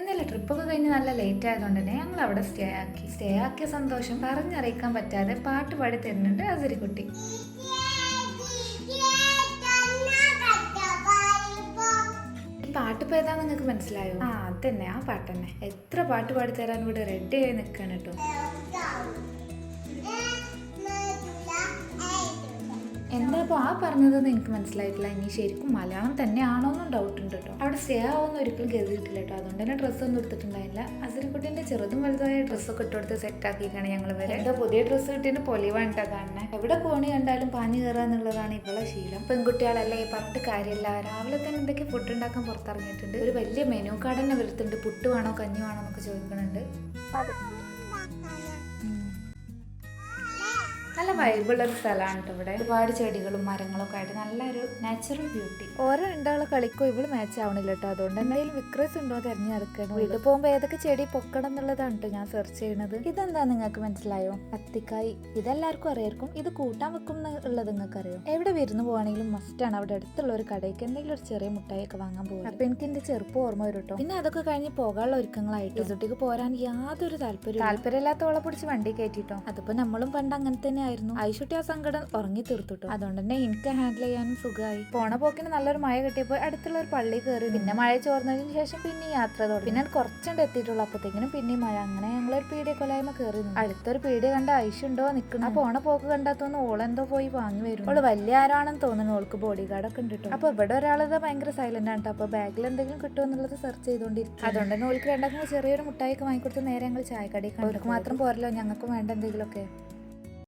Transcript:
ഇന്നലെ ട്രിപ്പൊക്കെ കഴിഞ്ഞ് നല്ല ലേറ്റ് ആയതുകൊണ്ട് തന്നെ ഞങ്ങൾ അവിടെ സ്റ്റേ ആക്കിയ സന്തോഷം പറഞ്ഞറിയിക്കാൻ പറ്റാതെ പാട്ട് പാടി തരുന്നുണ്ട് അസരിക്കുട്ടി. പാട്ട് ഇപ്പോൾ ഏതാ നിങ്ങൾക്ക് മനസ്സിലായോ? അതന്നെ, ആ പാട്ട് തന്നെ. എത്ര പാട്ട് പാടി തരാൻ ഇവിടെ റെഡി ആയി നിൽക്കാണ് കേട്ടോ. എന്താ ഇപ്പോൾ ആ പറഞ്ഞതെന്ന് എനിക്ക് മനസ്സിലായിട്ടില്ല. ഇനി ശരിക്കും മലയാളം തന്നെയാണോന്നും ഡൗട്ട് ഉണ്ട് കേട്ടോ. അവിടെ സ്റ്റേ ആവുമെന്ന് ഒരിക്കലും കരുതിയിട്ടില്ല കേട്ടോ. അതുകൊണ്ട് തന്നെ ഡ്രസ്സൊന്നും എടുത്തിട്ടുണ്ടായില്ല. അസരിക്കുട്ടീൻ്റെ ചെറുതും വലുതായ ഡ്രസ്സൊക്കെ ഇട്ടുകൊടുത്ത് സെറ്റാക്കിയിട്ടാണ് ഞങ്ങൾ വരെ. എന്താ പുതിയ ഡ്രസ്സ് കിട്ടിയിട്ട് പൊലിവാണിട്ടാ കാണുന്നത്. എവിടെ പോണി കണ്ടാലും പാഞ്ഞു കയറുക എന്നുള്ളതാണ് ഇവളെ ശീലം. പെൺകുട്ടികളല്ലേ, പറഞ്ഞിട്ട് കാര്യമില്ല. രാവിലെ തന്നെ എന്തൊക്കെ ഫുഡ് ഉണ്ടാക്കാൻ പുറത്തിറങ്ങിയിട്ടുണ്ട്. ഒരു വലിയ മെനു കാർഡ് തന്നെ വരുത്തുന്നുണ്ട്. പുട്ട് വേണോ കഞ്ഞി വേണോ എന്നൊക്കെ ചോദിക്കുന്നുണ്ട്. നല്ല വൈബുള്ളൊരു സ്ഥലമാണ് കേട്ടോ. ഇവിടെ ഒരുപാട് ചെടികളും മരങ്ങളൊക്കെ ആയിട്ട് നല്ലൊരു നാച്ചുറൽ ബ്യൂട്ടി. ഓരോ രണ്ടാളെ കളിക്കോ ഇവള് മാച്ച് ആവണില്ല കേട്ടോ. അതുകൊണ്ട് എന്തെങ്കിലും വിക്രസ് ഉണ്ടോ തിരഞ്ഞെടുക്കണം. വീട്ടിൽ പോകുമ്പോൾ ഏതൊക്കെ ചെടി പൊക്കണം എന്നുള്ളതാണ് കേട്ടോ ഞാൻ സെർച്ച് ചെയ്യണത്. ഇതെന്താ നിങ്ങൾക്ക് മനസ്സിലായോ? അത്തിക്കായ്. ഇതെല്ലാവർക്കും അറിയായിരിക്കും. ഇത് കൂട്ടാൻ വെക്കും എന്നുള്ളത് നിങ്ങൾക്ക് അറിയോ? എവിടെ വിരുന്ന് പോവാണെങ്കിലും മസ്റ്റാണ് അവിടെ അടുത്തുള്ള ഒരു കടയ്ക്ക് എന്തെങ്കിലും ഒരു ചെറിയ മുട്ടായി ഒക്കെ വാങ്ങാൻ പോകും. അപ്പൊ എനിക്ക് എന്റെ ചെറുപ്പം ഓർമ്മ വരും കേട്ടോ. പിന്നെ അതൊക്കെ കഴിഞ്ഞ് പോകാനുള്ള ഒരുക്കങ്ങളായിട്ട് റിസോർട്ടിക്ക് പോരാൻ യാതൊരു താല്പര്യമില്ലാത്തോളെ പിടിച്ച് വണ്ടി കയറ്റിട്ടോ. അതിപ്പോ നമ്മളും പണ്ട് അങ്ങനെ തന്നെ ആയിരുന്നു. ഐശുട്ടി ആ സങ്കടം ഉറങ്ങി തീർത്തിട്ടു. അതുകൊണ്ട് തന്നെ എനിക്ക് ഹാൻഡിൽ ചെയ്യാനും സുഖമായി. പോണ പോക്കിന് നല്ലൊരു മഴ കിട്ടിയപ്പോൾ അടുത്തുള്ള ഒരു പള്ളി കയറി. പിന്നെ മഴ ചോർന്നതിന് ശേഷം പിന്നെ യാത്ര തുടങ്ങി. പിന്നെ കുറച്ചുണ്ട് എത്തിയിട്ടുള്ളൂ. അപ്പത്തേക്കിനും പിന്നെ മഴ. അങ്ങനെ ഞങ്ങളൊരു പീഡിയ കൊലായ്മ കയറി. അടുത്തൊരു പീഡിയ കണ്ട ഐശുണ്ടോ നിൽക്കുന്നു. ആ പോണ പോക്ക് കണ്ടാത്തോന്ന് ഓളെന്തോ പോയി വാങ്ങി വരും. ഓള് വലിയ ആരാണെന്ന് തോന്നുന്നു. ഓൾക്ക് ബോഡി ഗാർഡൊക്കെ ഉണ്ട് കേട്ടോ. അപ്പൊ ഇവിടെ ഒരാളത് ഭയങ്കര സൈലന്റ് ആണ്. അപ്പൊ ബാഗിൽ എന്തെങ്കിലും കിട്ടുമോ എന്നുള്ളത് സെർച്ച് ചെയ്തോണ്ടിരിക്കും. അതുകൊണ്ട് തന്നെ ഓൾക്ക് രണ്ടാക്കും ചെറിയൊരു മുട്ടായിക്ക് വാങ്ങിക്കൊടുത്ത് നേരെ ഞങ്ങൾ ചായക്കടയിൽ. അവർക്ക് മാത്രം പോരല്ലോ, ഞങ്ങൾക്കും വേണ്ട എന്തെങ്കിലുമൊക്കെ.